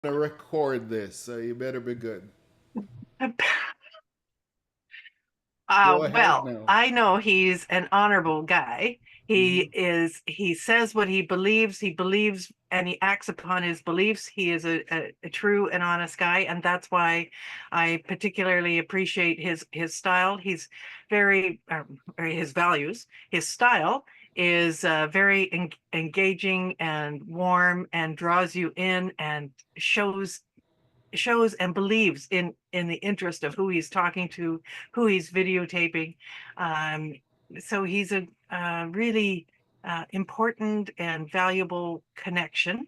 to record this, so you better be good. Go ahead Well, now. I know he's an honorable guy. Hmm. He says what he believes, and he acts upon his beliefs. He is a true and honest guy, and that's why I particularly appreciate his style. He's very, or his values. His style is very engaging and warm and draws you in and shows and believes in the interest of who he's talking to, who he's videotaping. Um, so he's a really important and valuable connection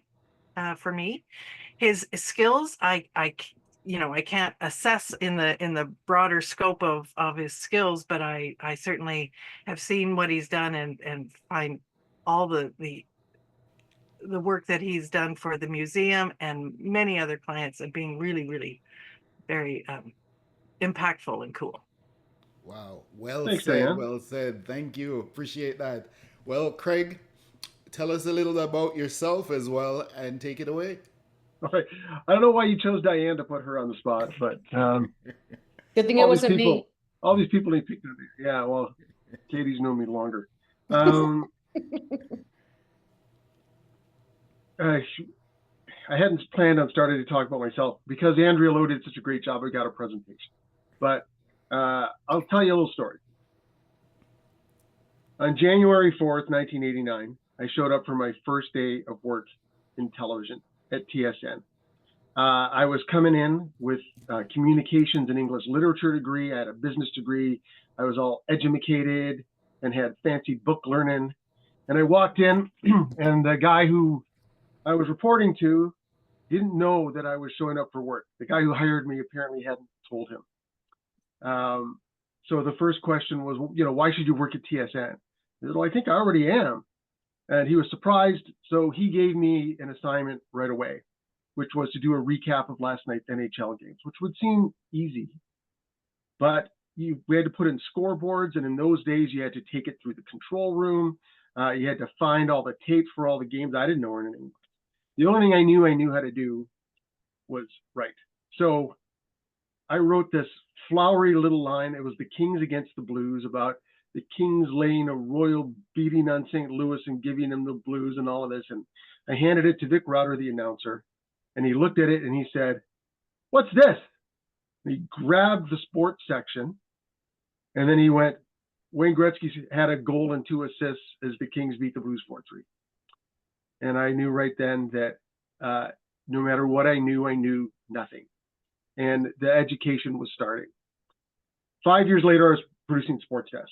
for me. His skills, I can't assess in the broader scope of his skills, but I certainly have seen what he's done and find all the work that he's done for the museum and many other clients and being really, really very impactful and cool. Wow. Well Thanks, said. Diane. Well said. Thank you. Appreciate that. Well, Craig, tell us a little about yourself as well and take it away. All right. I don't know why you chose Diane to put her on the spot, but Good thing it all these wasn't people, me. all these people need picked on me. Yeah, well, Katie's known me longer. Um, I, I hadn't planned on starting to talk about myself because Andrea Lowe did such a great job. I got a presentation, but I'll tell you a little story. On January 4th, 1989, I showed up for my first day of work in television at TSN. I was coming in with communications and English literature degree. I had a business degree. I was all educated and had fancy book learning. And I walked in, and the guy who I was reporting to didn't know that I was showing up for work. The guy who hired me apparently hadn't told him. So the first question was, why should you work at TSN? He said, well, I think I already am. And he was surprised. So he gave me an assignment right away, which was to do a recap of last night's NHL games, which would seem easy. But we had to put in scoreboards. And in those days, you had to take it through the control room. You had to find all the tapes for all the games. I didn't know anything. The only thing I knew how to do was write. So I wrote this flowery little line. It was the Kings against the Blues, about the Kings laying a royal beating on St. Louis and giving them the Blues and all of this. And I handed it to Vic Router, the announcer, and he looked at it and he said, "What's this?" And he grabbed the sports section, and then he went, "Wayne Gretzky had a goal and 2 assists as the Kings beat the Blues 4-3. And I knew right then that no matter what I knew nothing. And the education was starting. 5 years later, I was producing Sports Desk.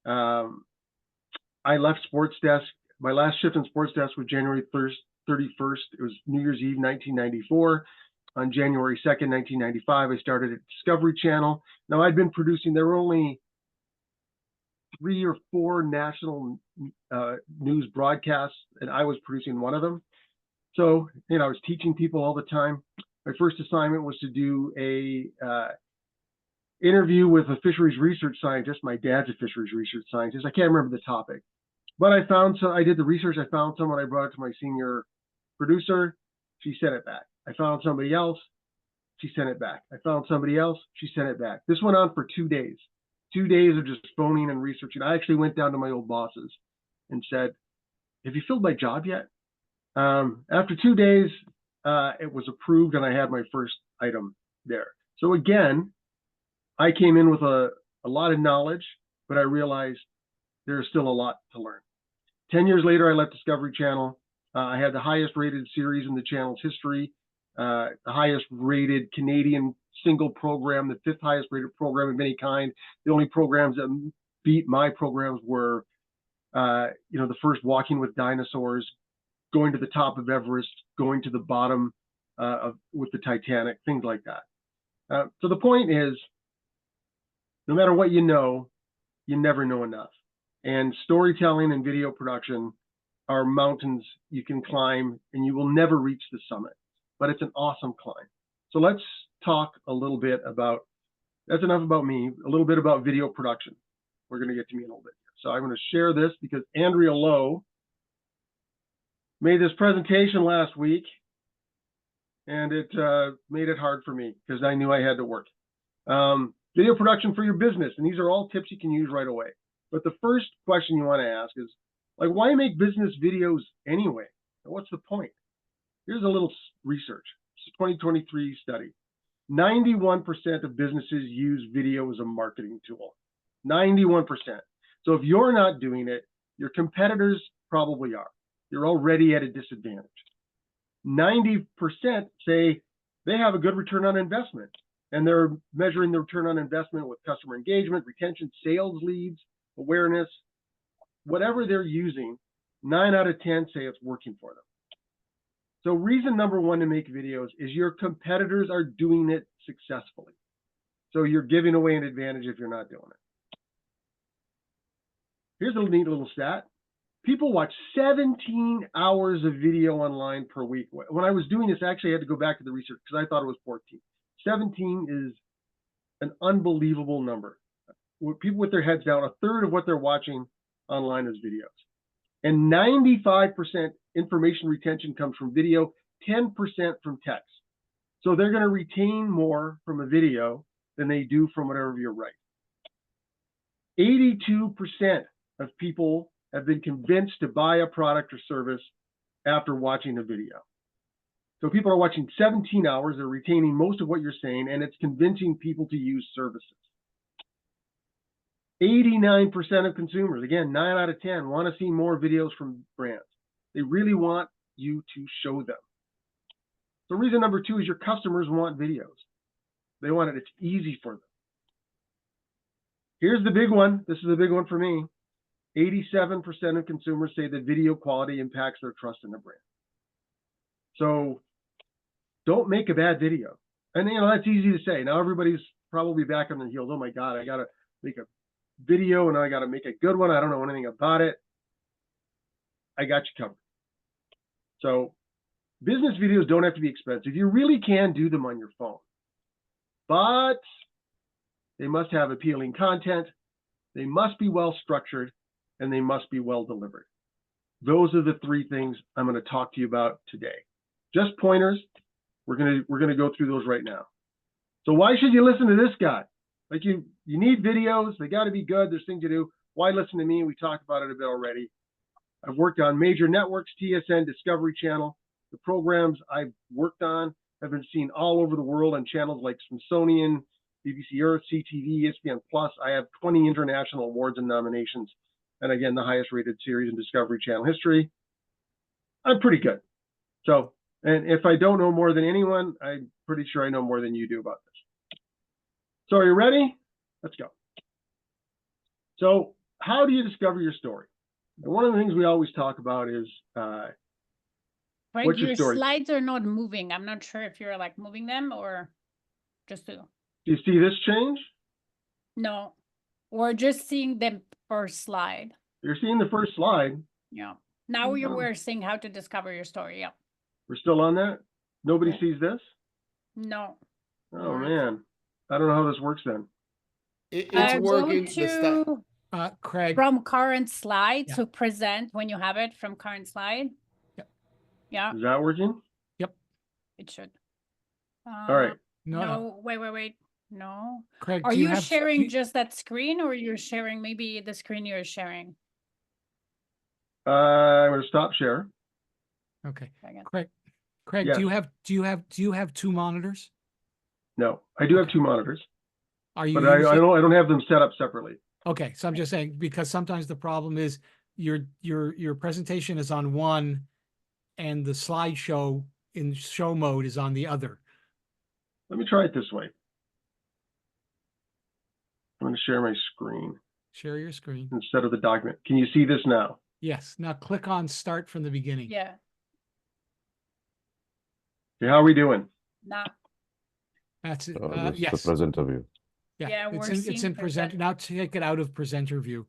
I left Sports Desk. My last shift in Sports Desk was January 31st. It was New Year's Eve, 1994. On January 2nd, 1995, I started at Discovery Channel. Now, I'd been producing, there were only 3 or 4 national news broadcasts, and I was producing one of them. So, I was teaching people all the time. My first assignment was to do a interview with a fisheries research scientist. My dad's a fisheries research scientist. I can't remember the topic, but I did the research. I found someone. I brought it to my senior producer. She sent it back. I found somebody else. She sent it back. I found somebody else. She sent it back. This went on for 2 days. 2 days of just phoning and researching. I actually went down to my old bosses and said, "Have you filled my job yet?" After 2 days, it was approved, and I had my first item there. So again, I came in with a lot of knowledge, but I realized there's still a lot to learn. 10 years later, I left Discovery Channel. I had the highest rated series in the channel's history, the highest rated Canadian single program, the 5th highest rated program of any kind. The only programs that beat my programs were, the first Walking with Dinosaurs, going to the top of Everest, going to the bottom with the Titanic, things like that. So the point is, no matter what you never know enough. And storytelling and video production are mountains you can climb, and you will never reach the summit, but it's an awesome climb. So let's talk a little bit about, that's enough about me, a little bit about video production. We're going to get to me in a little bit here. So I'm going to share this because Andrea Lowe made this presentation last week, and it made it hard for me because I knew I had to work. Video production for your business, and these are all tips you can use right away. But the first question you want to ask is, like, why make business videos anyway? What's the point? Here's a little research. It's a 2023 study. 91% of businesses use video as a marketing tool. 91%. So if you're not doing it, your competitors probably are. You're already at a disadvantage. 90% say they have a good return on investment, and they're measuring the return on investment with customer engagement, retention, sales leads, awareness, whatever they're using. 9 out of 10 say it's working for them. So reason number one to make videos is your competitors are doing it successfully. So you're giving away an advantage if you're not doing it. Here's a neat little stat. People watch 17 hours of video online per week. When I was doing this, I actually had to go back to the research because I thought it was 14. 17 is an unbelievable number. People with their heads down, a third of what they're watching online is videos. And 95% information retention comes from video, 10% from text. So they're going to retain more from a video than they do from whatever you write. 82% of people have been convinced to buy a product or service after watching a video. So people are watching 17 hours, they're retaining most of what you're saying, and it's convincing people to use services. 89% of consumers, again, 9 out of 10, want to see more videos from brands. They really want you to show them. So reason number two is your customers want videos. They want it. It's easy for them. Here's the big one. This is a big one for me. 87% of consumers say that video quality impacts their trust in the brand. So don't make a bad video. And that's easy to say. Now everybody's probably back on their heels. Oh my God, I got to make a video and I got to make a good one. I don't know anything about it. I got you covered. So business videos don't have to be expensive. You really can do them on your phone, but they must have appealing content. They must be well structured, and they must be well delivered. Those are the three things I'm going to talk to you about today. Just pointers. We're going to go through those right now. So why should you listen to this guy? Like you need videos. They got to be good. There's things to do. Why listen to me? We talked about it a bit already. I've worked on major networks, TSN, Discovery Channel. The programs I've worked on have been seen all over the world on channels like Smithsonian, BBC Earth, CTV, ESPN Plus. I have 20 international awards and nominations. And again, the highest rated series in Discovery Channel history. I'm pretty good. So, and if I don't know more than anyone, I'm pretty sure I know more than you do about this. So are you ready? Let's go. So how do you discover your story? And one of the things we always talk about is, Right, what's your your story? slides are not moving. I'm not sure if you're like moving them or just Do you see this change? no, or just seeing the first slide. You're seeing the first slide. Yeah. Now you Oh. were saying how to discover your story. Yeah. We're still on that? Nobody Yeah. sees this? No. Oh, Right. man. I don't know how this works then. It's Go working. to Craig. from current slide Yeah. to present when you have it from current slide. Yep. Yeah, Is that working? it should. All right. No, wait. No. Craig, Are do you have, sharing do- just that screen or you're sharing maybe the screen you're sharing? I'm going to stop share. Okay, Second. Craig, Yes. do you have two monitors? No, I do have two monitors, Are you but I using- don't have them set up separately. Okay, so I'm just saying, because sometimes the problem is your presentation is on one and the slideshow in show mode is on the other. Let me try it this way. I'm going to share my screen Share your screen. instead of the document. Can you see this now? Yes, now click on start from the beginning. Yeah. Okay, how are we doing? Nah. That's it. This is Yes. the presenter view. Yeah, it's we're in seeing presenter. Now take it out of presenter view.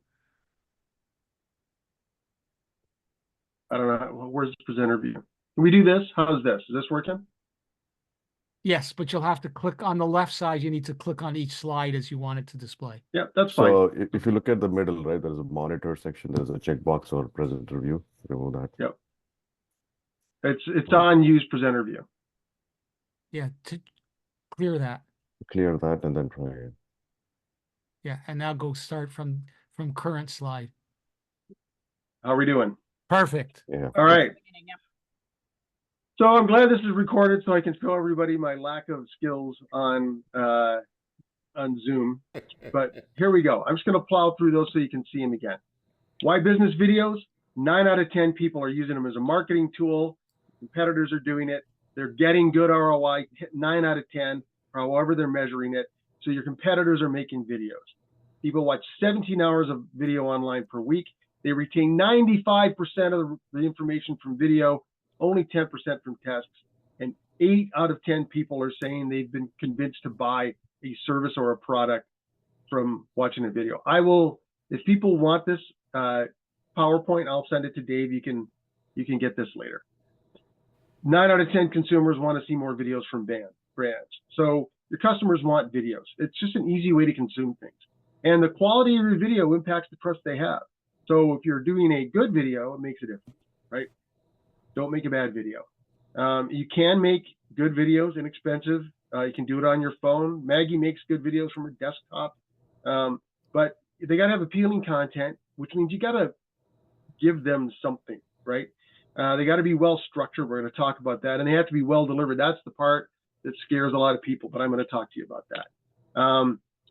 I don't know. Where's the presenter view? Can we do this? How's this? Is this working? Yes, but you'll have to click on the left side. You need to click on each slide as you want it to display. Yeah, that's fine. So if you look at the middle, right, there's a monitor section, there's a checkbox or presenter view. Remove that. It's on use presenter view. Yeah, to clear that. Clear that and then try it. Yeah, and now go start from current slide. How are we doing? Perfect. Yeah. All right. Beginning, yeah. So I'm glad this is recorded so I can show everybody my lack of skills on Zoom. But here we go. I'm just going to plow through those so you can see them again. Why business videos? 9 out of 10 people are using them as a marketing tool. Competitors are doing it. They're getting good ROI, 9 out of 10, however they're measuring it. So your competitors are making videos. People watch 17 hours of video online per week. They retain 95% of the information from video, only 10% from texts. And 8 out of 10 people are saying they've been convinced to buy a service or a product from watching a video. I will, if people want this PowerPoint, I'll send it to Dave. You can get this later. 9 out of 10 consumers want to see more videos from brands. So your customers want videos. It's just an easy way to consume things. And the quality of your video impacts the trust they have. So if you're doing a good video, it makes a difference, right? Don't make a bad video. You can make good videos inexpensive. You can do it on your phone. Maggie makes good videos from her desktop. But they got to have appealing content, which means you got to give them something, right? They got to be well structured. We're going to talk about that. And they have to be well delivered. That's the part that scares a lot of people, but I'm going to talk to you about that.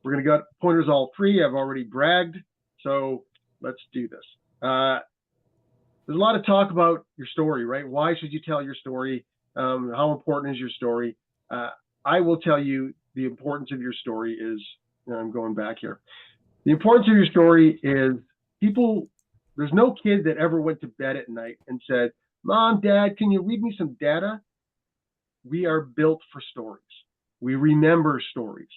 We're going to get pointers all 3. I've already bragged. So let's do this. There's a lot of talk about your story, right? Why should you tell your story? How important is your story? I will tell you the importance of your story is, I'm going back here. The importance of your story is people, there's no kid that ever went to bed at night and said, Mom, Dad, can you read me some data? We are built for stories. We remember stories.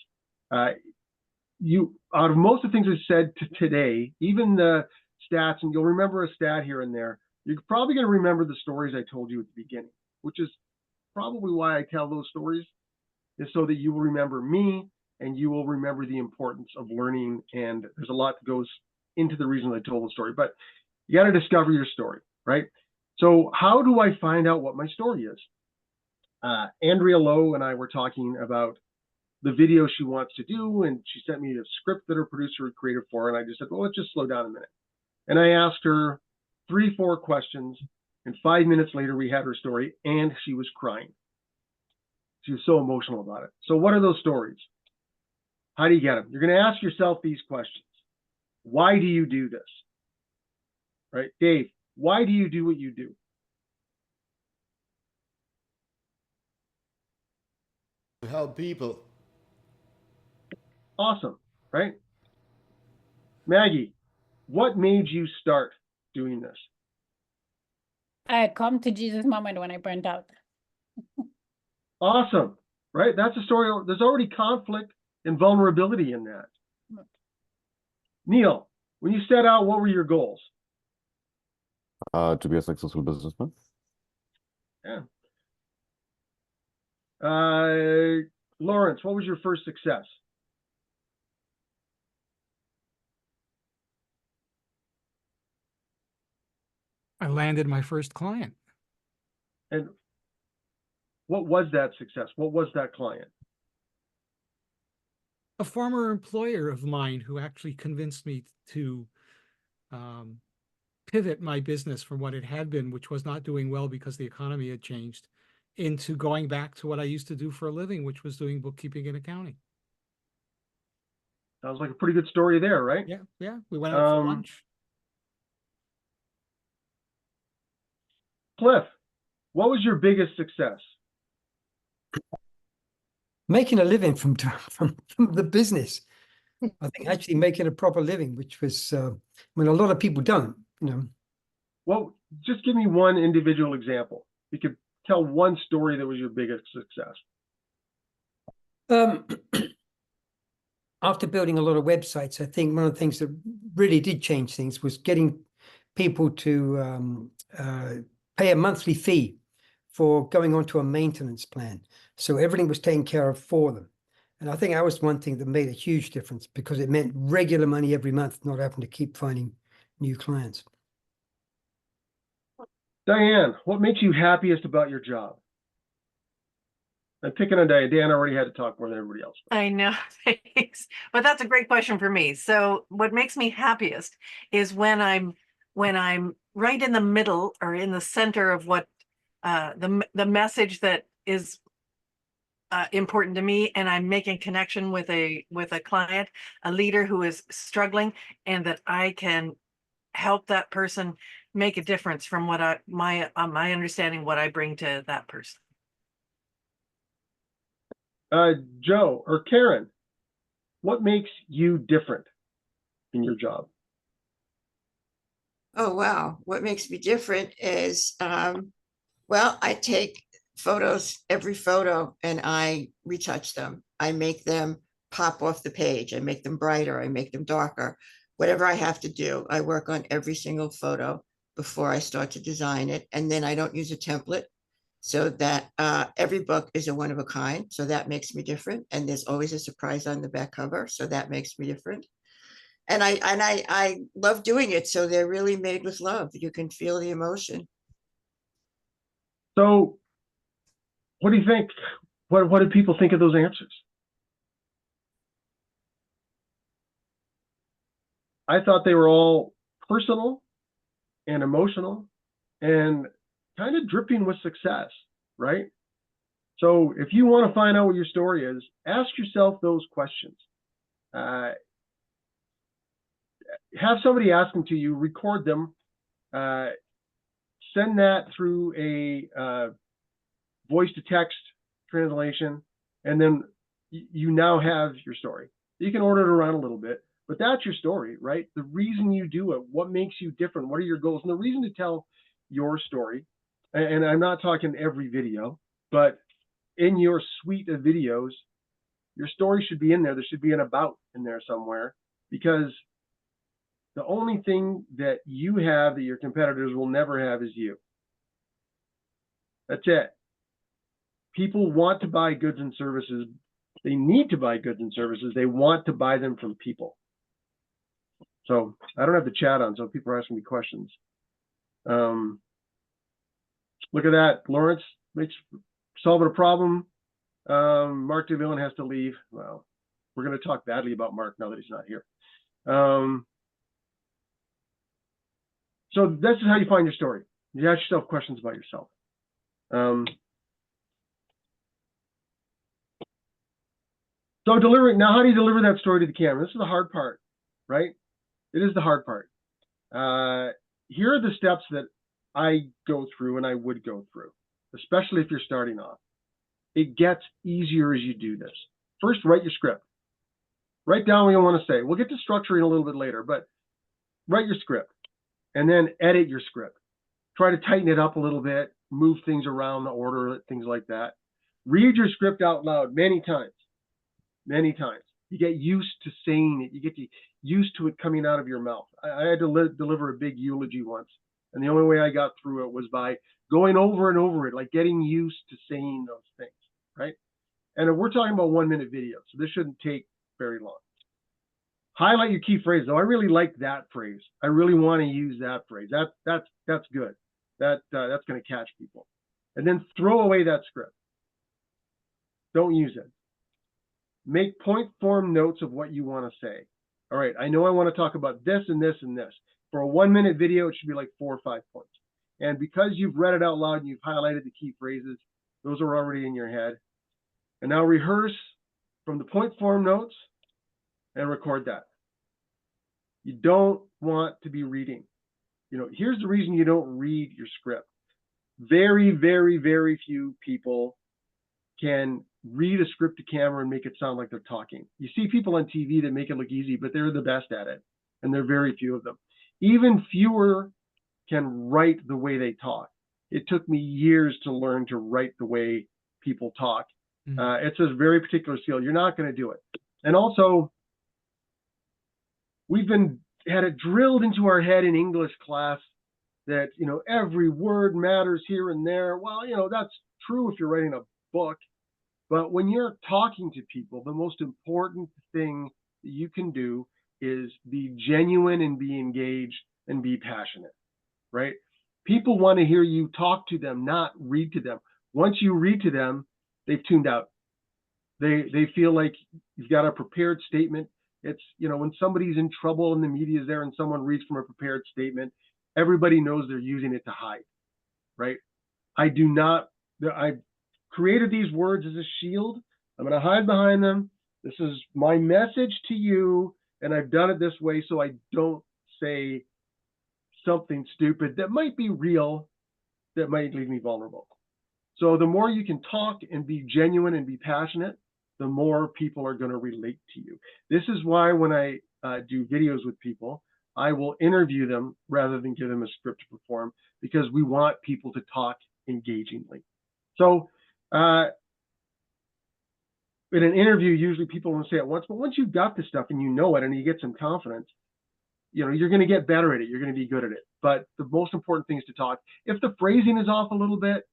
Out of most of the things I said today, even the stats, and you'll remember a stat here and there, you're probably going to remember the stories I told you at the beginning, which is probably why I tell those stories, is so that you will remember me and you will remember the importance of learning. And there's a lot that goes into the reason I told the story, but you got to discover your story, right? So how do I find out what my story is? Andrea Lowe and I were talking about the video she wants to do, and she sent me a script that her producer had created for her, and I just said, well, let's just slow down a minute. And I asked her 3-4 questions, and 5 minutes later, we had her story, and she was crying. She was so emotional about it. So what are those stories? How do you get them? You're going to ask yourself these questions. Why do you do this? Right? Dave, why do you do what you do? To help people. Awesome, right? Maggie, what made you start doing this? I come to Jesus moment when I burnt out. Awesome, right? That's a story. There's already conflict and vulnerability in that. Neil, when you set out, what were your goals? To be a successful businessman. Yeah. Lawrence, what was your first success? I landed my first client. And what was that success? What was that client? A former employer of mine who actually convinced me to pivot my business from what it had been, which was not doing well because the economy had changed, into going back to what I used to do for a living, which was doing bookkeeping and accounting. Sounds like a pretty good story there, right? Yeah. We went out for lunch. Cliff, what was your biggest success? Making a living from the business. I think actually making a proper living, which was, a lot of people don't, Well, just give me one individual example. You could tell one story that was your biggest success. After building a lot of websites, I think one of the things that really did change things was getting people to pay a monthly fee for going onto a maintenance plan. So everything was taken care of for them. And I think that was one thing that made a huge difference because it meant regular money every month, not having to keep finding new clients. Diane, what makes you happiest about your job? I'm picking on Diane. Dan already had to talk more than everybody else. I know, thanks. But that's a great question for me. So what makes me happiest is when I'm right in the middle or in the center of what the message that is important to me, and I'm making connection with a client, a leader who is struggling, and that I can help that person make a difference from what my understanding what I bring to that person. Joe or Karen, what makes you different in your job? Oh, wow. What makes me different is, well, I take photos, every photo, and I retouch them. I make them pop off the page. I make them brighter. I make them darker. Whatever I have to do, I work on every single photo before I start to design it. And then I don't use a template, so that every book is a one of a kind. So that makes me different. And there's always a surprise on the back cover. So that makes me different. And I love doing it. So they're really made with love. You can feel the emotion. So what do you think? What do people think of those answers? I thought they were all personal and emotional and kind of dripping with success, right? So if you want to find out what your story is, ask yourself those questions. Have somebody ask them to you, record them, send that through a voice to text translation, and then you now have your story. You can order it around a little bit, but that's your story, right? The reason you do it, what makes you different, what are your goals, and the reason to tell your story. And I'm not talking every video, but in your suite of videos, your story should be in there. There should be an about in there somewhere, because the only thing that you have that your competitors will never have is you. That's it. People want to buy goods and services. They need to buy goods and services. They want to buy them from people. So I don't have the chat on, so people are asking me questions. Look at that. Lawrence makes solving a problem. Mark DeVillen has to leave. Well, we're going to talk badly about Mark now that he's not here. So this is how you find your story. You ask yourself questions about yourself. So delivering, now how do you deliver that story to the camera? This is the hard part, right? It is the hard part. Here are the steps that I go through and I would go through, especially if you're starting off. It gets easier as you do this. First, write your script. Write down what you want to say. We'll get to structuring a little bit later, but write your script and then edit your script. Try to tighten it up a little bit, move things around the order, things like that. Read your script out loud many times. Many times. You get used to saying it. You get used to it coming out of your mouth. I had to deliver a big eulogy once, and the only way I got through it was by going over and over it, like getting used to saying those things, right? And we're talking about 1 minute videos, so this shouldn't take very long. Highlight your key phrases. Oh, I really like that phrase. I really want to use that phrase. That's good. That's going to catch people. And then throw away that script. Don't use it. Make point form notes of what you want to say. All right, I know I want to talk about this and this and this. For a 1 minute video, it should be like 4 or 5 points. And because you've read it out loud and you've highlighted the key phrases, those are already in your head. And now rehearse from the point form notes and record that. You don't want to be reading. You know, here's the reason you don't read your script. Very, very, very few people can read a script to camera and make it sound like they're talking. You see people on TV that make it look easy, but they're the best at it. And there are very few of them. Even fewer can write the way they talk. It took me years to learn to write the way people talk. It's a very particular skill. You're not going to do it. And also, we've had it drilled into our head in English class that, you know, every word matters here and there. Well, you know, that's true if you're writing a book. But when you're talking to people, the most important thing that you can do is be genuine and be engaged and be passionate, right? People want to hear you talk to them, not read to them. Once you read to them, they've tuned out. They feel like you've got a prepared statement. It's, when somebody's in trouble and the media is there and someone reads from a prepared statement, everybody knows they're using it to hide, right? I created these words as a shield. I'm going to hide behind them. This is my message to you, and I've done it this way so I don't say something stupid that might be real, that might leave me vulnerable. So the more you can talk and be genuine and be passionate, the more people are going to relate to you. This is why when I do videos with people, I will interview them rather than give them a script to perform, because we want people to talk engagingly. So in an interview, usually people won't say it once, but once you've got this stuff and you know it and you get some confidence, you're going to get better at it. You're going to be good at it. But the most important thing is to talk. If the phrasing is off a little bit,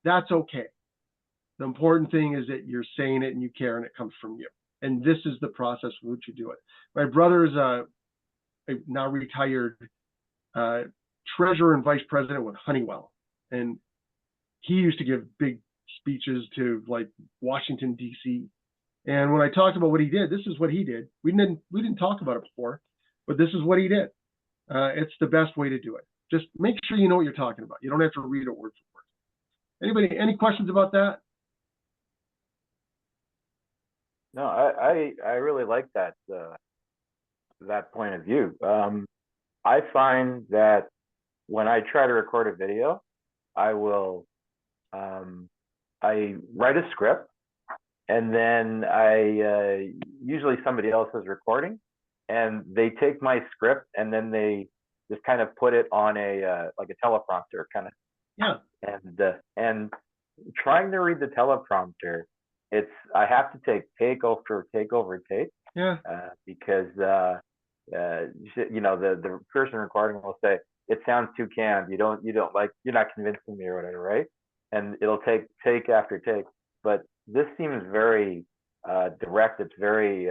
that's okay. The important thing is that you're saying it and you care and it comes from you. And this is the process with which you do it. My brother is a now retired treasurer and vice president with Honeywell. And he used to give big speeches to like Washington, D.C. And when I talked about what he did, this is what he did. We didn't talk about it before, but this is what he did. It's the best way to do it. Just make sure you know what you're talking about. You don't have to read it word for word. Anybody, any questions about that? No, I really like that that point of view. I find that when I try to record a video, I will I write a script, and then I usually somebody else is recording, and they take my script and then they just kind of put it on a like a teleprompter kind of. Yeah. And trying to read the teleprompter, I have to take take over take. Yeah. Because the person recording will say it sounds too canned. You don't like, you're not convincing me or whatever, right? And it'll take after take. But this seems very direct. It's very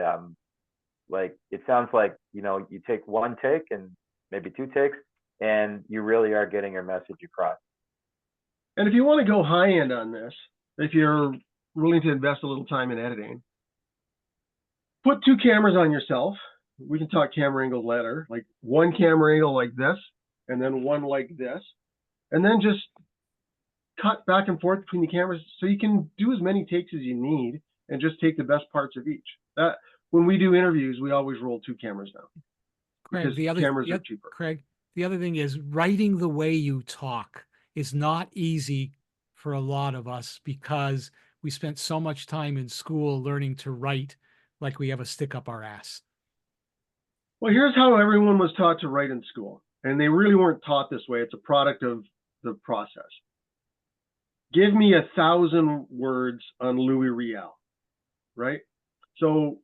like, it sounds like, you take one take and maybe two takes, and you really are getting your message across. And if you want to go high end on this, if you're willing to invest a little time in editing, put two cameras on yourself. We can talk camera angles later, like one camera angle like this, and then one like this, and then just cut back and forth between the cameras so you can do as many takes as you need and just take the best parts of each. That when we do interviews, we always roll two cameras now. Craig, Cameras are cheaper. Craig, the other thing is writing the way you talk is not easy for a lot of us because we spent so much time in school learning to write like we have a stick up our ass. Well, here's how everyone was taught to write in school, and they really weren't taught this way. It's a product of the process. Give me 1,000 words on Louis Riel, right? So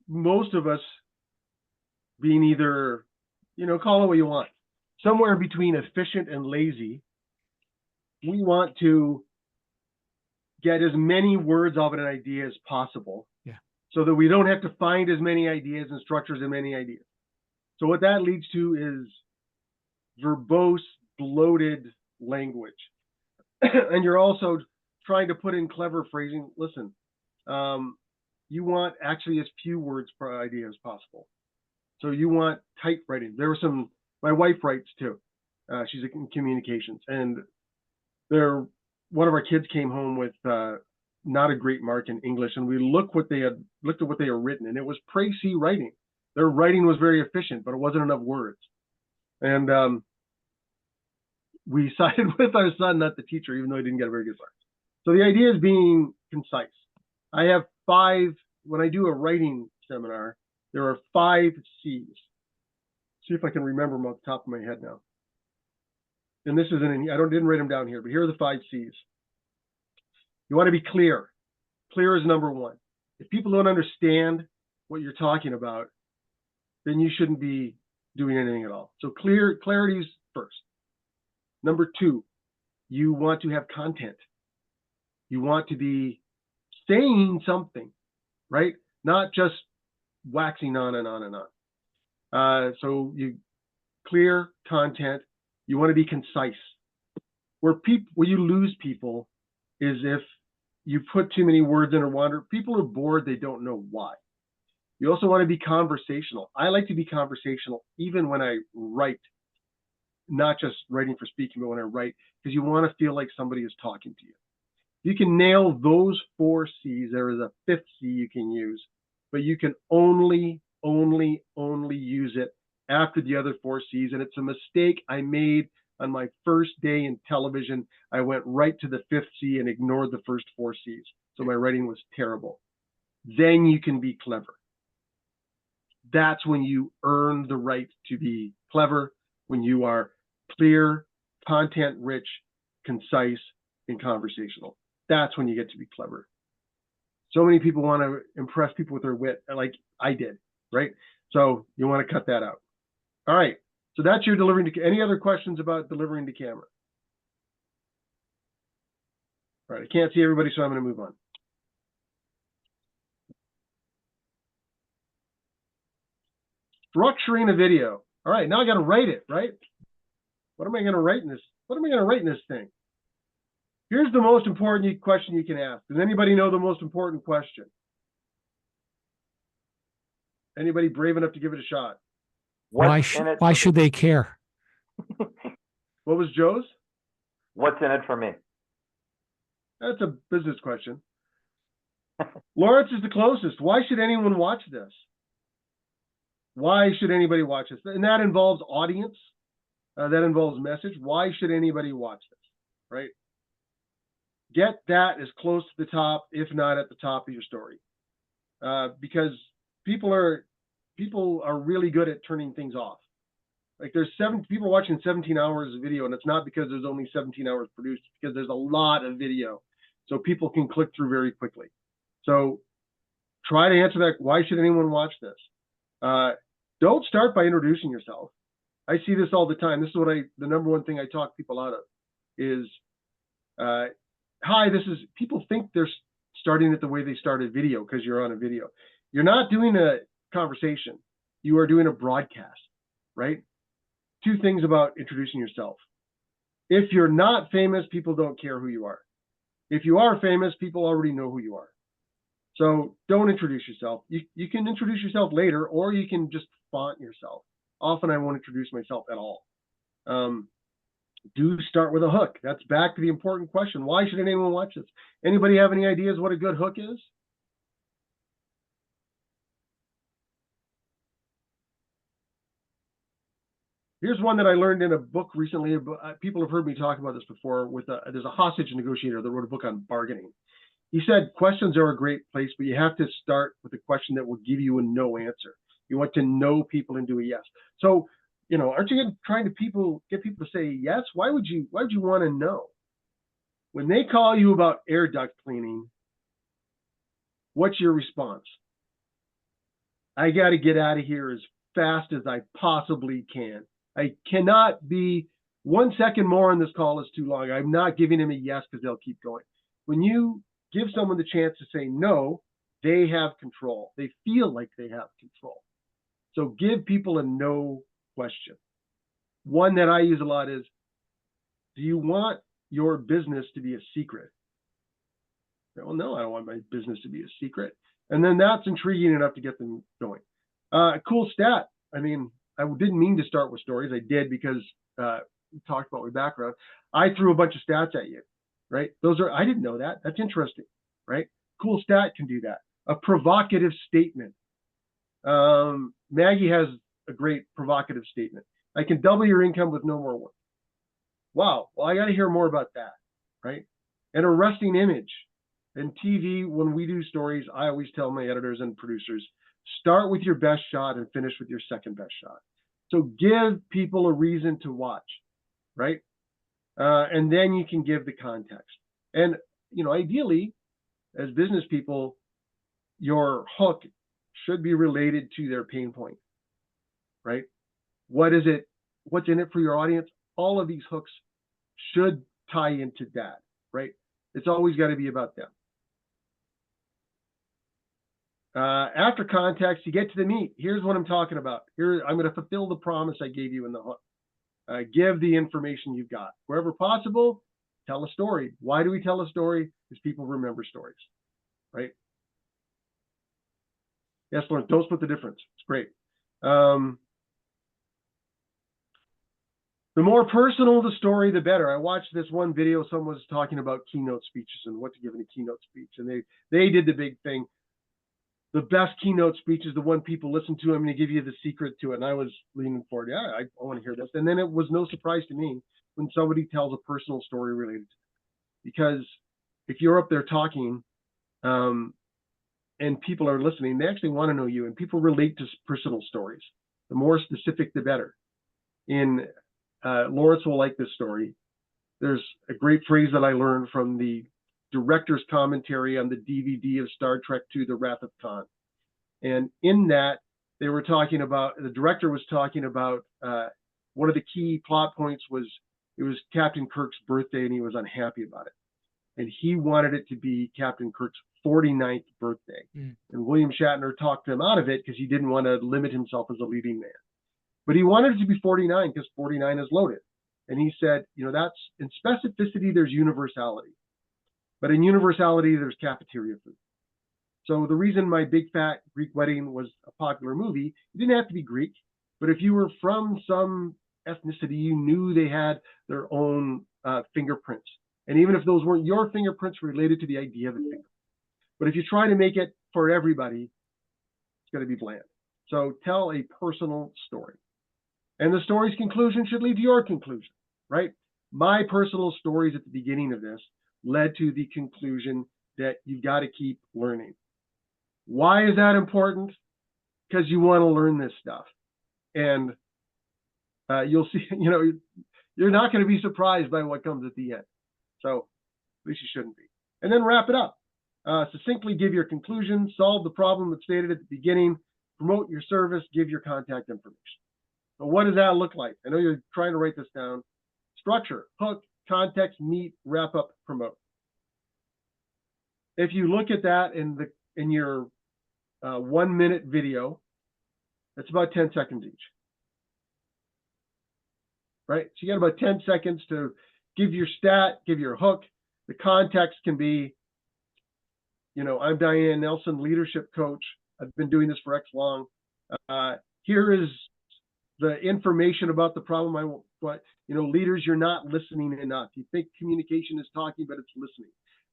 most of us being either, call it what you want, somewhere between efficient and lazy, we want to get as many words of an idea as possible. Yeah. So that we don't have to find as many ideas and structures and many ideas. So what that leads to is verbose, bloated language. And you're also trying to put in clever phrasing. Listen, you want actually as few words per idea as possible. So you want tight writing. There were my wife writes too. She's in communications, and one of our kids came home with not a great mark in English, and we looked at what they had written, and it was précis writing. Their writing was very efficient, but it wasn't enough words. And we sided with our son, not the teacher, even though he didn't get a very good mark. So the idea is being concise. I have 5, when I do a writing seminar, there are 5 C's. See if I can remember them off the top of my head now. And this isn't I didn't write them down here, but here are the 5 C's. You want to be clear. Clear is number 1. If people don't understand what you're talking about, then you shouldn't be doing anything at all. So clarity is first. Number 2, you want to have content. You want to be saying something, right? Not just waxing on and on and on. So you clear content. You want to be concise. Where you lose people is if you put too many words in or wander. People are bored, they don't know why. You also want to be conversational. I like to be conversational even when I write, not just writing for speaking, but when I write, because you want to feel like somebody is talking to you. You can nail those 4 C's. There is a 5th C you can use, but you can only use it after the other 4 C's. And it's a mistake I made on my first day in television. I went right to the 5th C and ignored the first 4 C's. So my writing was terrible. Then you can be clever. That's when you earn the right to be clever, when you are clear, content rich, concise, and conversational. That's when you get to be clever. So many people want to impress people with their wit, like I did, right? So you want to cut that out. All right. So that's your delivering to. Any other questions about delivering to camera? All right. I can't see everybody, so I'm going to move on. Structuring a video. All right. Now I got to write it, right? What am I going to write in this? What am I going to write in this thing? Here's the most important question you can ask. Does anybody know the most important question? Anybody brave enough to give it a shot? Why should they care? What was Joe's? What's in it for me? That's a business question. Lawrence is the closest. Why should anyone watch this? Why should anybody watch this? And that involves audience. That involves message. Why should anybody watch this? Right? Get that as close to the top, if not at the top of your story. Because people are really good at turning things off. Like there's 7 people watching 17 hours of video, and it's not because there's only 17 hours produced, because there's a lot of video. So people can click through very quickly. So try to answer that. Why should anyone watch this? Don't start by introducing yourself. I see this all the time. This is what the number one thing I talk people out of is, hi, people think they're starting it the way they started video because you're on a video. You're not doing a conversation. You are doing a broadcast, right? 2 things about introducing yourself. If you're not famous, people don't care who you are. If you are famous, people already know who you are. So don't introduce yourself. You can introduce yourself later, or you can just font yourself. Often I won't introduce myself at all. Do start with a hook. That's back to the important question. Why should anyone watch this? Anybody have any ideas what a good hook is? Here's one that I learned in a book recently. People have heard me talk about this before. There's a hostage negotiator that wrote a book on bargaining. He said questions are a great place, but you have to start with a question that will give you a no answer. You want to know people and do a yes. So, aren't you trying to get people to say yes? Why would you want to know? When they call you about air duct cleaning, what's your response? I got to get out of here as fast as I possibly can. I cannot be 1 second more on this call is too long. I'm not giving them a yes because they'll keep going. When you give someone the chance to say no, they have control. They feel like they have control. So give people a no question. One that I use a lot is, do you want your business to be a secret? Well, no, I don't want my business to be a secret. And then that's intriguing enough to get them going. A cool stat. I mean, I didn't mean to start with stories. I did because we talked about my background. I threw a bunch of stats at you, right? I didn't know that. That's interesting, right? Cool stat can do that. A provocative statement. Maggie has a great provocative statement. I can double your income with no more work. Wow. Well, I got to hear more about that, right? An arresting image. In TV, when we do stories, I always tell my editors and producers, start with your best shot and finish with your second best shot. So give people a reason to watch, right? And then you can give the context. And, ideally, as business people, your hook should be related to their pain point, right? What is it? What's in it for your audience? All of these hooks should tie into that, right? It's always got to be about them. After context, you get to the meat. Here's what I'm talking about. Here, I'm going to fulfill the promise I gave you in the hook. Give the information you've got. Wherever possible, tell a story. Why do we tell a story? Because people remember stories, right? Yes, Lawrence, don't split the difference. It's great. The more personal the story, the better. I watched this one video, someone was talking about keynote speeches and what to give in a keynote speech. And they did the big thing. The best keynote speech is the one people listen to. I'm going to give you the secret to it. And I was leaning forward. Yeah, I want to hear this. And then it was no surprise to me when somebody tells a personal story related to it. Because if you're up there talking and people are listening, they actually want to know you. And people relate to personal stories. The more specific, the better. Lawrence will like this story. There's a great phrase that I learned from the director's commentary on the DVD of Star Trek II, The Wrath of Khan. And in that, they were talking about, the director was talking about one of the key plot points was it was Captain Kirk's birthday and he was unhappy about it. And he wanted it to be Captain Kirk's 49th birthday. And William Shatner talked him out of it because he didn't want to limit himself as a leading man. But he wanted it to be 49 because 49 is loaded. And he said, that's in specificity, there's universality. But in universality, there's cafeteria food. So the reason My Big Fat Greek Wedding was a popular movie, it didn't have to be Greek, but if you were from some ethnicity, you knew they had their own fingerprints. And even if those weren't your fingerprints related to the idea of the finger. But if you try to make it for everybody, it's going to be bland. So tell a personal story. And the story's conclusion should lead to your conclusion, right? My personal stories at the beginning of this led to the conclusion that you've got to keep learning. Why is that important? Because you want to learn this stuff. And you'll see, you're not going to be surprised by what comes at the end. So at least you shouldn't be. And then wrap it up. Succinctly give your conclusion, solve the problem that's stated at the beginning, promote your service, give your contact information. So what does that look like? I know you're trying to write this down. Structure, hook, context, meet, wrap up, promote. If you look at that in your 1 minute video, that's about 10 seconds each. Right? So you got about 10 seconds to give your stat, give your hook. The context can be, I'm Diane Nelson, leadership coach. I've been doing this for X long. Here is the information about the problem. Leaders, you're not listening enough. You think communication is talking, but it's listening.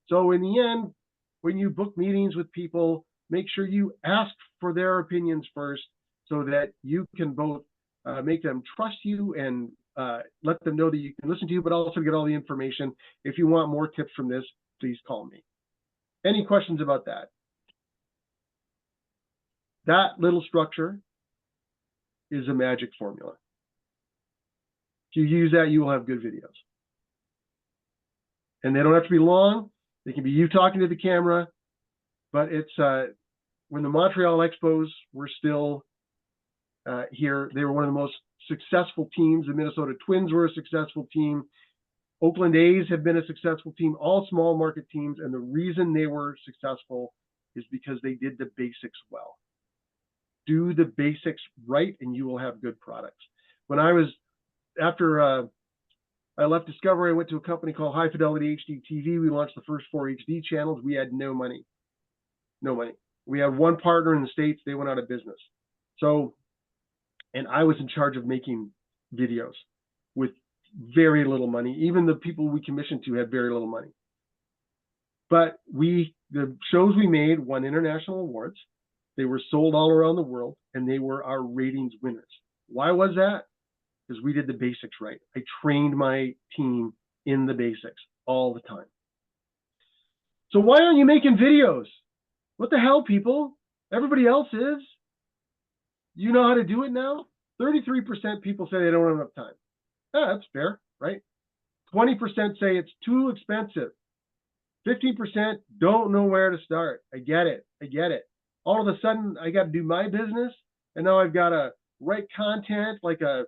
So in the end, when you book meetings with people, make sure you ask for their opinions first so that you can both make them trust you and let them know that you can listen to you, but also get all the information. If you want more tips from this, please call me. Any questions about that? That little structure is a magic formula. If you use that, you will have good videos. And they don't have to be long. They can be you talking to the camera, but it's when the Montreal Expos were still here, they were one of the most successful teams. The Minnesota Twins were a successful team. Oakland A's have been a successful team, all small market teams. And the reason they were successful is because they did the basics well. Do the basics right and you will have good products. After I left Discovery, I went to a company called High Fidelity HD TV. We launched the first 4 HD channels. We had no money. We had one partner in the States. They went out of business. And I was in charge of making videos with very little money. Even the people we commissioned to had very little money. But the shows we made won international awards. They were sold all around the world, and they were our ratings winners. Why was that? Because we did the basics right. I trained my team in the basics all the time. So why aren't you making videos? What the hell, people? Everybody else is. You know how to do it now? 33% people say they don't have enough time. That's fair, right? 20% say it's too expensive. 15% don't know where to start. I get it. All of a sudden, I got to do my business, and now I've got to write content like a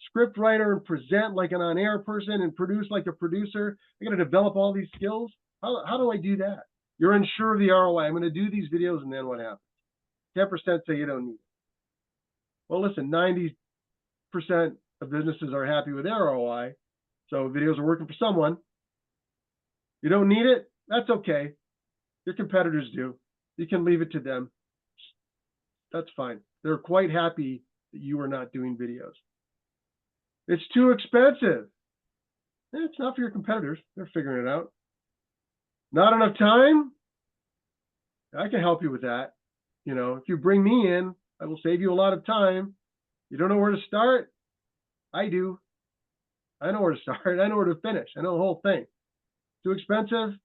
script writer and present like an on-air person and produce like a producer. I got to develop all these skills. How do I do that? You're unsure of the ROI. I'm going to do these videos, and then what happens? 10% say you don't need it. Well, listen, 90% of businesses are happy with their ROI, so videos are working for someone. You don't need it? That's okay. Your competitors do. You can leave it to them. That's fine. They're quite happy that you are not doing videos. It's too expensive. It's not for your competitors. They're figuring it out. Not enough time? I can help you with that. You know, if you bring me in, I will save you a lot of time. You don't know where to start? I do. I know where to start. I know where to finish. I know the whole thing. Too expensive?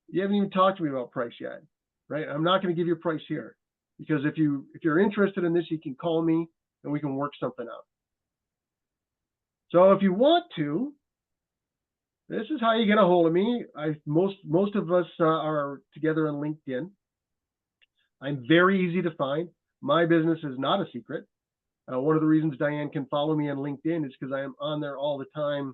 You haven't even talked to me about price yet, right? I'm not going to give you a price here, because if you're interested in this, you can call me and we can work something out. So if you want to, this is how you get a hold of me. Most of us are together on LinkedIn. I'm very easy to find. My business is not a secret. One of the reasons Diane can follow me on LinkedIn is because I am on there all the time.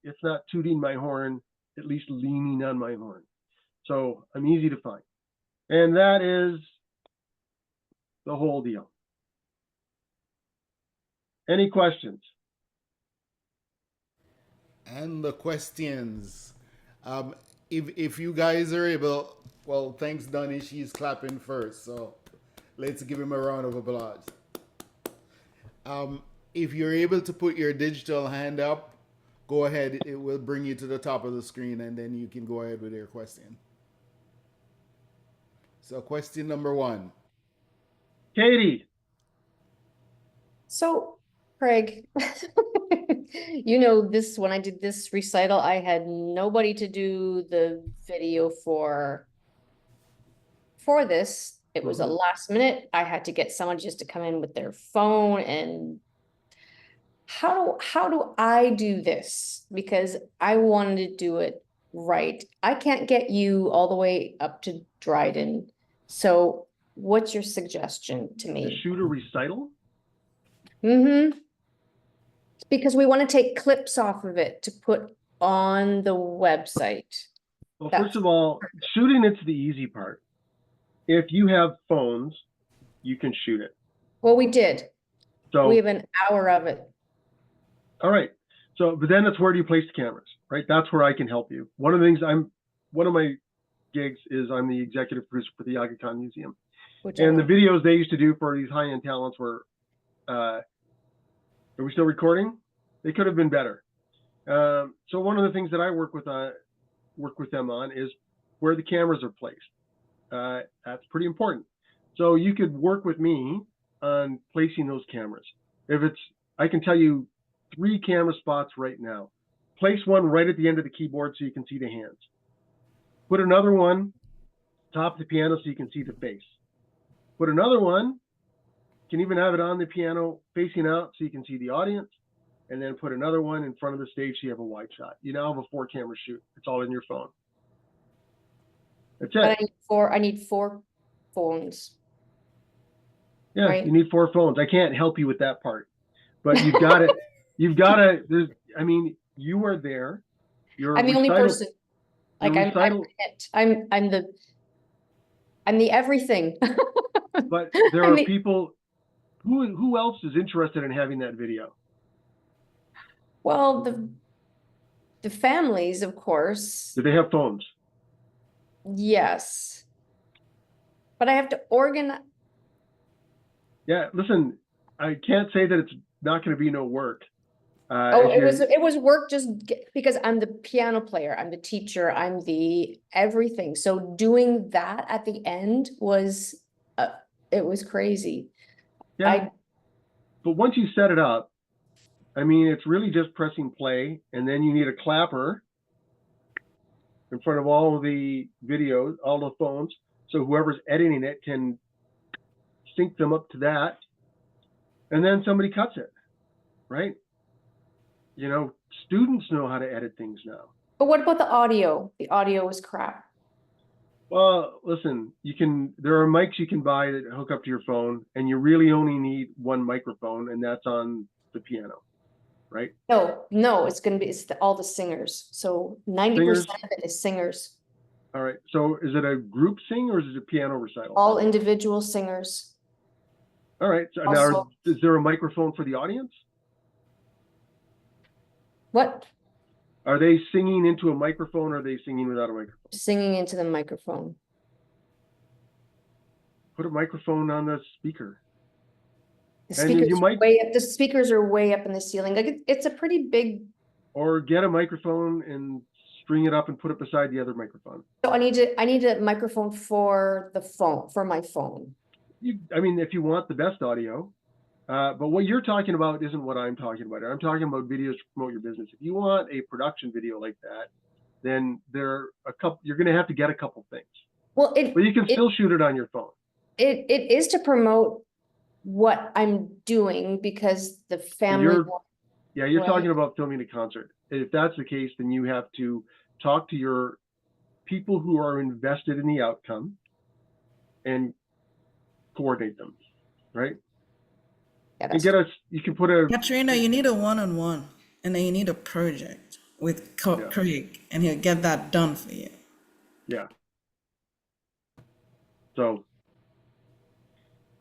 If not tooting my horn, at least leaning on my horn. So I'm easy to find. And that is the whole deal. Any questions? And the questions. If you guys are able, well, thanks, Donnie. She's clapping first, so let's give him a round of applause. If you're able to put your digital hand up, go ahead. It will bring you to the top of the screen, and then you can go ahead with your question. So, question number 1. Katie. So, Craig, you know, this, when I did this recital, I had nobody to do the video for this. It was a last minute. I had to get someone just to come in with their phone. And how do I do this? Because I wanted to do it right. I can't get you all the way up to Dryden. So what's your suggestion to me? Shoot a recital? Mm-hmm. Because we want to take clips off of it to put on the website. Well, first of all, shooting it's the easy part. If you have phones, you can shoot it. Well, we did. So we have an hour of it. All right. So, but then that's where do you place the cameras, right? That's where I can help you. One of my gigs is I'm the executive producer for the Aga Khan Museum. And the videos they used to do for these high-end talents were, are we still recording? They could have been better. So one of the things that I work with them on is where the cameras are placed. That's pretty important. So you could work with me on placing those cameras. I can tell you 3 camera spots right now. Place one right at the end of the keyboard so you can see the hands. Put another one top of the piano so you can see the face. Put another one, you can even have it on the piano facing out so you can see the audience. And then put another one in front of the stage so you have a wide shot. You now have a 4-camera shoot. It's all in your phone. That's it. But I need 4 phones. Yeah, right? You need 4 phones. I can't help you with that part. But you've got it. You've got to, I mean, you are there. I'm the only person. Like I'm the everything. But there are people who else is interested in having that video? Well, the families, of course. Do they have phones? Yes. But I have to organize. Yeah, listen, I can't say that it's not going to be no work. It was work just because I'm the piano player, I'm the teacher, I'm the everything. So doing that at the end was, it was crazy. Yeah. But once you set it up, I mean, it's really just pressing play, and then you need a clapper in front of all the videos, all the phones. So whoever's editing it can sync them up to that, and then somebody cuts it, right? You know, students know how to edit things now. But what about the audio? The audio was crap. Well, listen, there are mics you can buy that hook up to your phone, and you really only need one microphone, and that's on the piano, right? No, it's all the singers. So 90% of it is singers. All right. So is it a group sing or is it a piano recital? All individual singers. All right. So now, is there a microphone for the audience? What? Are they singing into a microphone or are they singing without a microphone? Singing into the microphone. Put a microphone on the speaker. The And you speakers might- way up, the speakers are way up in the ceiling. Like it's a pretty big. Or get a microphone and string it up and put it beside the other microphone. So I need a microphone for the phone, for my phone. I mean, if you want the best audio, but what you're talking about isn't what I'm talking about. I'm talking about videos to promote your business. If you want a production video like that, then you're going to have to get a couple things. Well, But you can still shoot it on your phone. It is to promote what I'm doing because the family. You're Right. talking about filming a concert. If that's the case, then you have to talk to your people who are invested in the outcome and coordinate them, right? Yeah, And you can put a, Katrina, you need a one-on-one, and then you need a project with Craig, and he'll get that done for you. yeah. So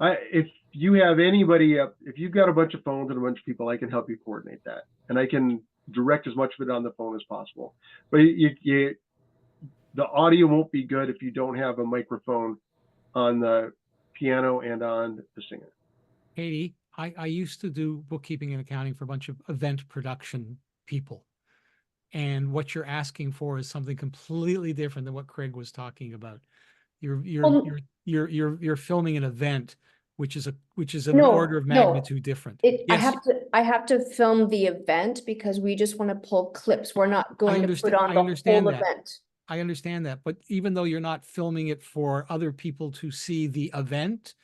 if you have anybody up, if you've got a bunch of phones and a bunch of people, I can help you coordinate that. And I can direct as much of it on the phone as possible. But the audio won't be good if you don't have a microphone on the piano and on the singer. Katie, I used to do bookkeeping and accounting for a bunch of event production people. And what you're asking for is something completely different than what Craig was talking about. You're filming an event, which is an order of magnitude different. Yes. I have to film the event because we just want to pull clips. We're not going to put on the whole event. I understand that, but even though you're not filming it for other people to see the event,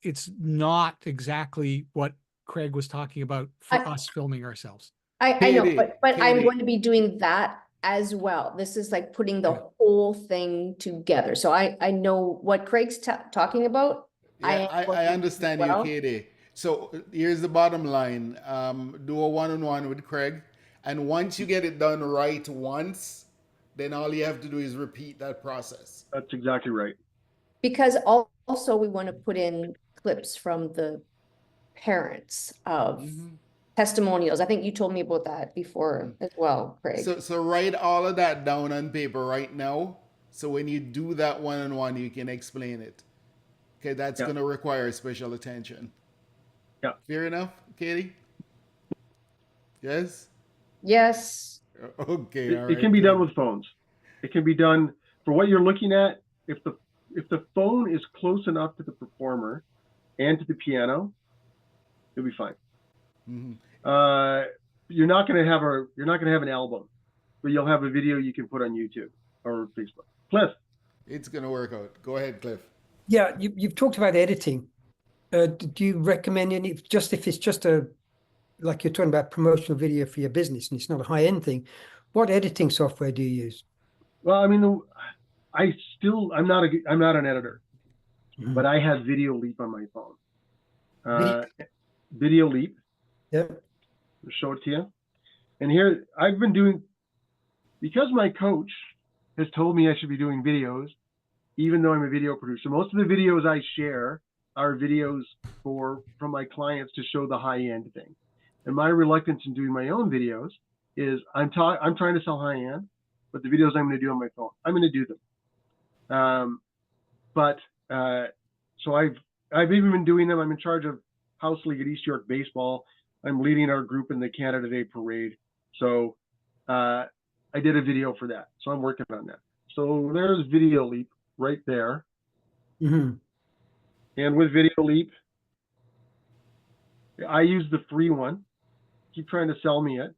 it's not exactly what Craig was talking about for us filming ourselves. I know, but I'm going to be doing that as well. This is like putting the whole thing together. So I know what Craig's talking about. Yeah, I understand you, Katie. So here's the bottom line. Do a one-on-one with Craig. And once you get it done right once, then all you have to do is repeat that process. That's exactly right. Because also we want to put in clips from the parents of testimonials. I think you told me about that before as well, Craig. So write all of that down on paper right now. So when you do that one-on-one, you can explain it. Okay, that's going to require special attention. Yeah. Fair enough, Katie? Yes? Yes. Okay. It can be done with phones. It can be done for what you're looking at. If the phone is close enough to the performer and to the piano, you'll be fine. You're not going to have an album, but you'll have a video you can put on YouTube or Facebook. Cliff. It's going to work out. Go ahead, Cliff. Yeah, you've talked about editing. Do you recommend any, just if it's just like you're talking about promotional video for your business and it's not a high-end thing, what editing software do you use? Well, I mean, I'm not an editor, but I have Video Leap on my phone. Video Leap. Yeah. I'll show it to you. And here I've been doing, because my coach has told me I should be doing videos, even though I'm a video producer. Most of the videos I share are videos from my clients to show the high-end thing. And my reluctance in doing my own videos is I'm trying to sell high-end, but the videos I'm going to do on my phone, I'm going to do them. So I've even been doing them. I'm in charge of House League at East York Baseball. I'm leading our group in the Canada Day Parade. So I did a video for that. So I'm working on that. So there's Video Leap right there. And with Video Leap, I use the free one. Keep trying to sell me it.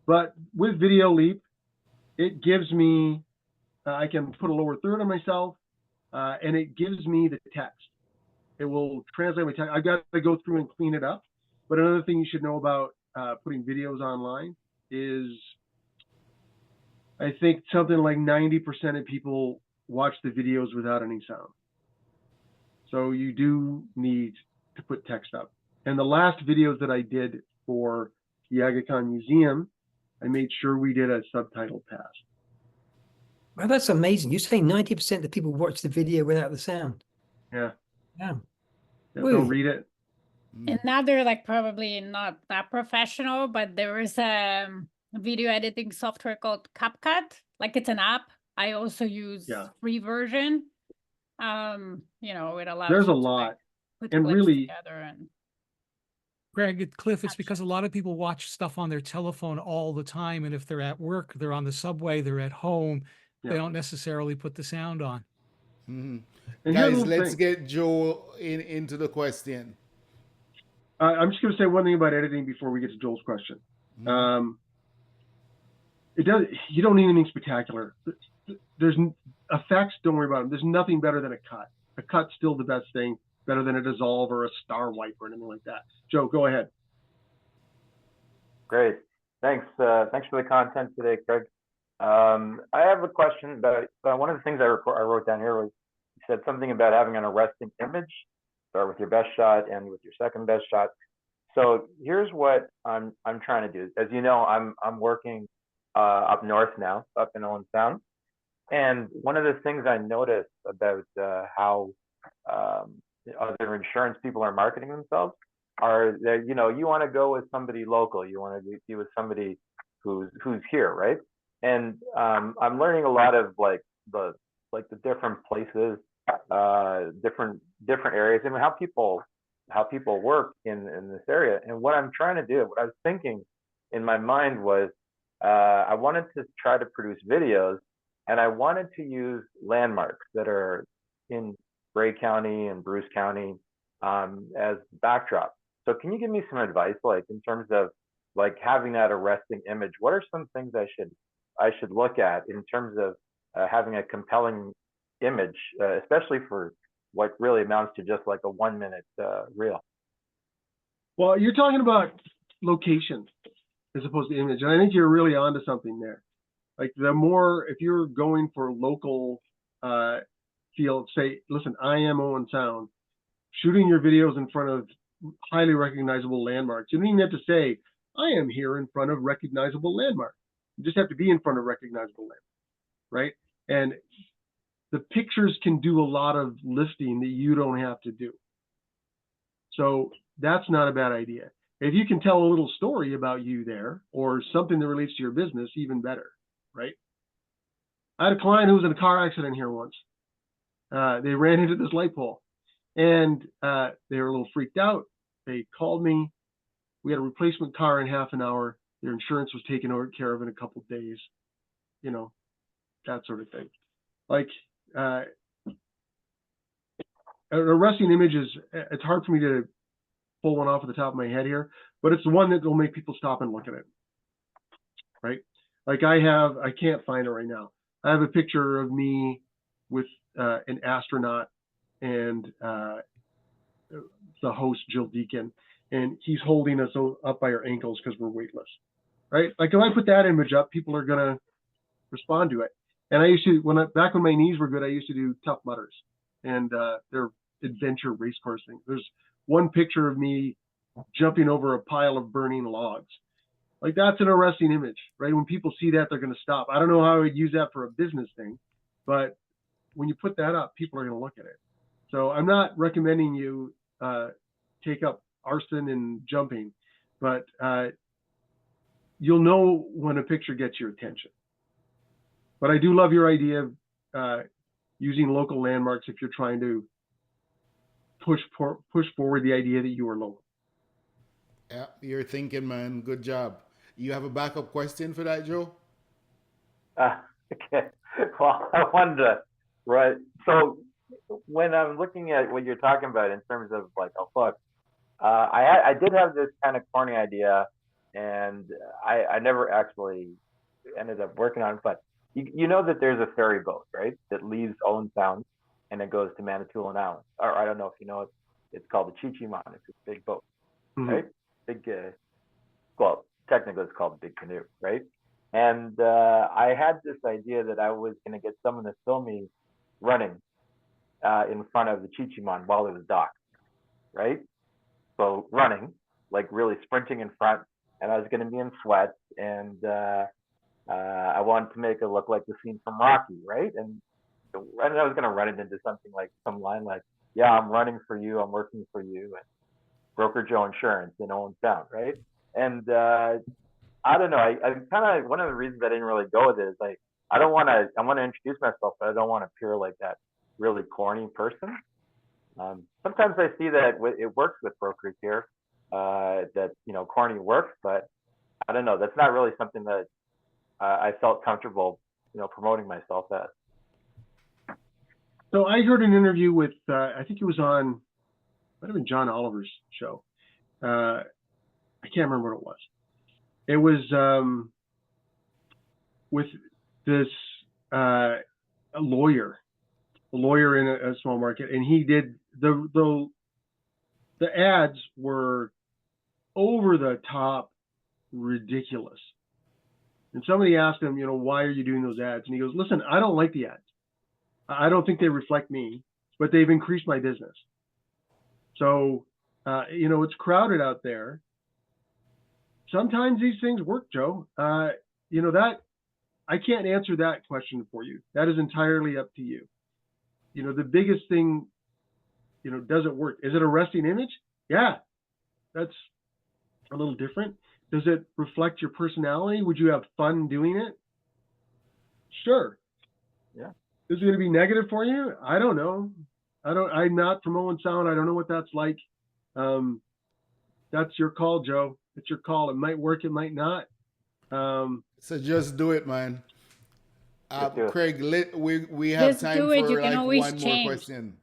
But with Video Leap, it gives me, I can put a lower third on myself, and it gives me the text. It will translate my text. I've got to go through and clean it up. But another thing you should know about putting videos online is I think something like 90% of people watch the videos without any sound. So you do need to put text up. And the last videos that I did for the Aga Khan Museum, I made sure we did a subtitle pass. Well, that's amazing. You say 90% of people watch the video without the sound. Yeah. Yeah. Don't read it. Another, like, probably not that professional, but there is a video editing software called CapCut. Like, it's an app. I also use free version. You know, it allows There's a you to, like, lot, put and clips really, together and Greg, Cliff, it's because a lot of people watch stuff on their telephone all the time. And if they're at work, they're on the subway, they're at home, they don't necessarily put the sound on. And Guys, let's get Joe into the question. I'm just going to say one thing about editing before we get to Joel's question. It does. You don't need anything spectacular. There's effects. Don't worry about them. There's nothing better than a cut. A cut's still the best thing, better than a dissolve or a star wipe or anything like that. Joe, go ahead. Great. Thanks. Thanks for the content today, Craig. I have a question about one of the things I wrote down here was you said something about having an arresting image. Start with your best shot and with your second best shot. So here's what I'm trying to do. As you know, I'm working up north now, up in Owen Sound, and one of the things I noticed about how other insurance people are marketing themselves are that you want to go with somebody local, you want to be with somebody who's here, right? And I'm learning a lot of like the different places, different areas, and how people work in this area. And what I'm trying to do, what I was thinking in my mind was, I wanted to try to produce videos, and I wanted to use landmarks that are in Bray County and Bruce County as backdrop. So can you give me some advice, like in terms of like having that arresting image? What are some things I should look at in terms of having a compelling image, especially for what really amounts to just like a 1 minute reel? Well, you're talking about location as opposed to image, and I think you're really onto something there. Like the more, if you're going for local field, say, listen, I am Owen Sound, shooting your videos in front of highly recognizable landmarks. You don't even have to say, I am here in front of recognizable landmarks. You just have to be in front of recognizable landmarks, right? And the pictures can do a lot of lifting that you don't have to do. So that's not a bad idea. If you can tell a little story about you there or something that relates to your business, even better, right? I had a client who was in a car accident here once. They ran into this light pole, and they were a little freaked out. They called me. We had a replacement car in half an hour. Their insurance was taken care of in a couple of days, that sort of thing. Like an arresting image it's hard for me to pull one off at the top of my head here, but it's the one that will make people stop and look at it, right? Like I can't find it right now. I have a picture of me with an astronaut and the host, Jill Deacon, and he's holding us up by our ankles because we're weightless, right? Like if I put that image up, people are gonna respond to it. And I used to, back when my knees were good, I used to do Tough Mudders, and they're adventure race course things. There's one picture of me jumping over a pile of burning logs. Like that's an arresting image, right? When people see that, they're going to stop. I don't know how I would use that for a business thing, but when you put that up, people are going to look at it. So I'm not recommending you take up arson and jumping, but you'll know when a picture gets your attention. But I do love your idea of using local landmarks if you're trying to push forward the idea that you are local. Yeah, you're thinking, man. Good job. You have a backup question for that, Joe? Okay. Well, I wanted to, right. So when I'm looking at what you're talking about in terms of like, oh, fuck, I did have this kind of corny idea, and I never actually ended up working on it, but you know that there's a ferry boat, right, that leaves Owen Sound and it goes to Manitoulin Island. Or I don't know if you know it. It's called the Chi-Chi-Mon. It's a big boat, right? Big, well, technically it's called the Big Canoe, right? And I had this idea that I was going to get someone to film me running in front of the Chi-Chi-Mon while it was docked, right? So running, like really sprinting in front, and I was going to be in sweats, and I wanted to make it look like the scene from Rocky, right? And I was going to run it into something like some line like, "Yeah, I'm running for you, I'm working for you," Broker Joe Insurance in Owen Sound, right? And I don't know. I kind of, one of the reasons I didn't really go with it is like, I want to introduce myself, but I don't want to appear like that really corny person. Sometimes I see that it works with brokers here, that, you know, corny works, but I don't know. That's not really something that I felt comfortable, you know, promoting myself as. So I heard an interview with, I think it was on, might have been John Oliver's show. I can't remember what it was. It was with this a lawyer in a small market, and he did the ads were over the top ridiculous. And somebody asked him, you know, why are you doing those ads? And he goes, listen, I don't like the ads. I don't think they reflect me, but they've increased my business. So, you know, it's crowded out there. Sometimes these things work, Joe. You know, that I can't answer that question for you. That is entirely up to you. You know, the biggest thing, you know, does it work? Is it a resting image? Yeah, that's a little different. Does it reflect your personality? Would you have fun doing it? Sure. Yeah. Is it going to be negative for you? I don't know. I'm not from Owen Sound. I don't know what that's like. That's your call, Joe. It's your call. It might work. It might not. So just do it, man. Craig, we have Just time do it. for You can like always one more change. question.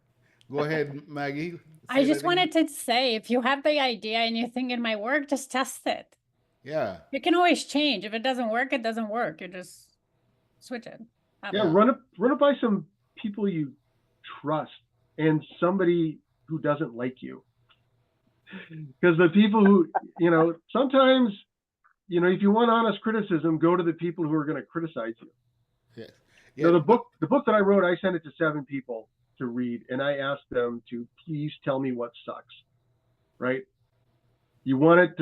Go ahead, Maggie. I just wanted wanted to say, if you have the idea and you think it might work, just test it. Yeah. You can always change. If it doesn't work, it doesn't work. You just switch it. Yeah, run it by some people you trust and somebody who doesn't like you. Because the people who, you know, sometimes, you know, if you want honest criticism, go to the people who are going to criticize you. Yes. Yeah. You know, the book that I wrote, I sent it to 7 people to read, and I asked them to please tell me what sucks. Right? You want it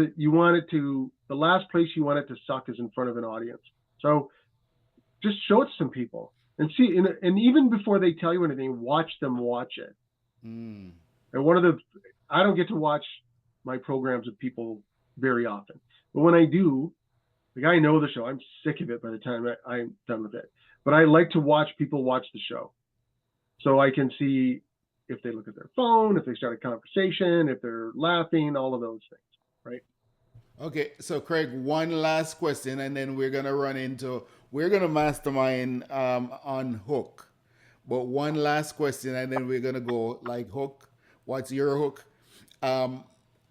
to, the last place you want it to suck is in front of an audience. So just show it to some people and see, and even before they tell you anything, watch them watch it. And I don't get to watch my programs with people very often, but when I do, like, I know the show, I'm sick of it by the time I'm done with it, but I like to watch people watch the show so I can see if they look at their phone, if they start a conversation, if they're laughing, all of those things, right? Okay, so Craig, one last question, and then we're gonna mastermind on Hook. But one last question, and then we're gonna go like Hook. What's your hook? And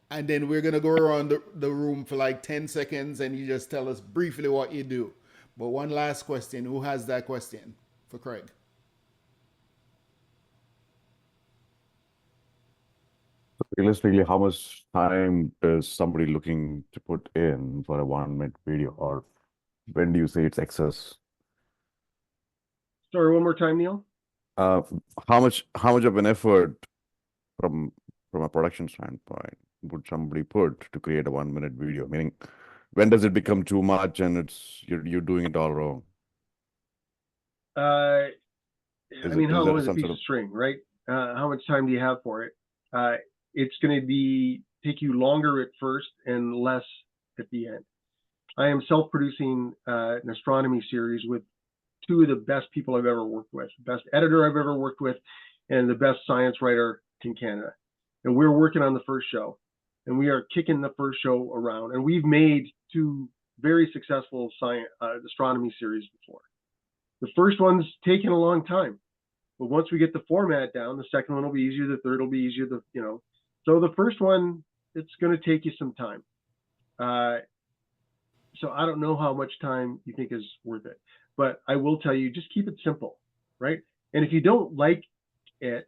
then we're gonna go around the room for like 10 seconds, and you just tell us briefly what you do. But one last question. Who has that question for Craig? Realistically, how much time is somebody looking to put in for a 1-minute video, or when do you say it's excess? Sorry, one more time, Neil. How much of an effort from a production standpoint would somebody put to create a 1-minute video? Meaning, when does it become too much and you're doing it all wrong? I mean, how long is a piece of string, right? How much time do you have for it? It's going to take you longer at first and less at the end. I am self-producing an astronomy series with 2 of the best people I've ever worked with, best editor I've ever worked with, and the best science writer in Canada. And we're working on the first show, and we are kicking the first show around. And we've made 2 very successful astronomy series before. The first one's taken a long time, but once we get the format down, the second one will be easier. The third will be easier. So the first one, it's going to take you some time. So I don't know how much time you think is worth it, but I will tell you, just keep it simple, right? And if you don't like it,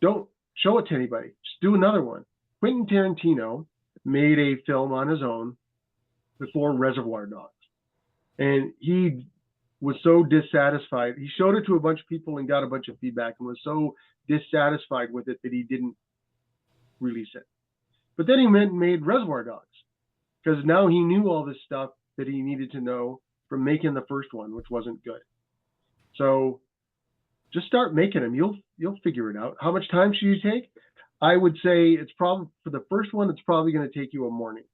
don't show it to anybody. Just do another one. Quentin Tarantino made a film on his own before Reservoir Dogs, and he was so dissatisfied. He showed it to a bunch of people and got a bunch of feedback and was so dissatisfied with it that he didn't release it. But then he went and made Reservoir Dogs, because now he knew all this stuff that he needed to know from making the first one, which wasn't good. So just start making them. You'll figure it out. How much time should you take? I would say it's probably, for the first one, it's probably going to take you a morning.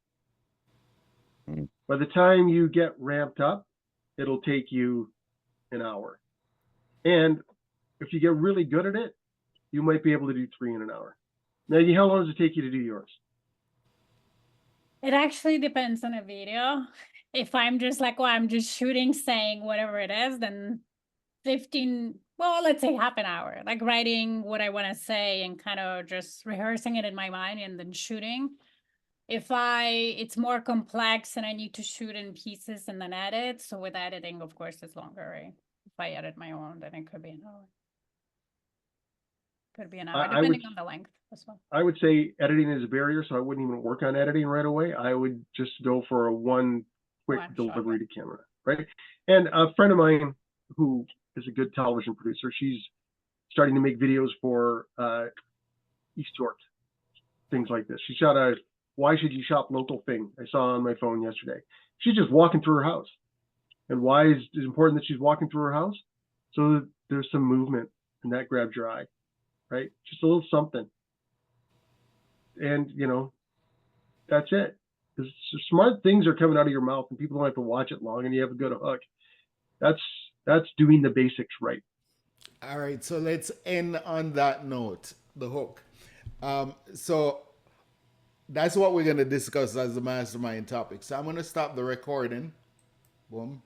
By the time you get ramped up, it'll take you an hour. And if you get really good at it, you might be able to do 3 in an hour. Maggie, how long does it take you to do yours? It actually depends on a video. If I'm just like, well, I'm just shooting, saying whatever it is, then 15, well, let's say half an hour, like writing what I want to say and kind of just rehearsing it in my mind and then shooting. If it's more complex and I need to shoot in pieces and then edit. So with editing, of course, it's longer, right? If I edit my own, then it could be an hour. Could be an hour, depending on the length as well. I would say editing is a barrier, so I wouldn't even work on editing right away. I would just go for a one quick delivery to camera, right? And a friend of mine who is a good television producer, she's starting to make videos for East York, things like this. She shot a "Why Should You Shop Local" thing I saw on my phone yesterday. She's just walking through her house. And why is it important that she's walking through her house? So that there's some movement and that grabs your eye, right? Just a little something. And, you know, that's it. Because smart things are coming out of your mouth and people don't have to watch it long and you have a good hook. That's doing the basics right. All right, so let's end on that note, the hook. So that's what we're going to discuss as the mastermind topic. So I'm going to stop the recording. Boom.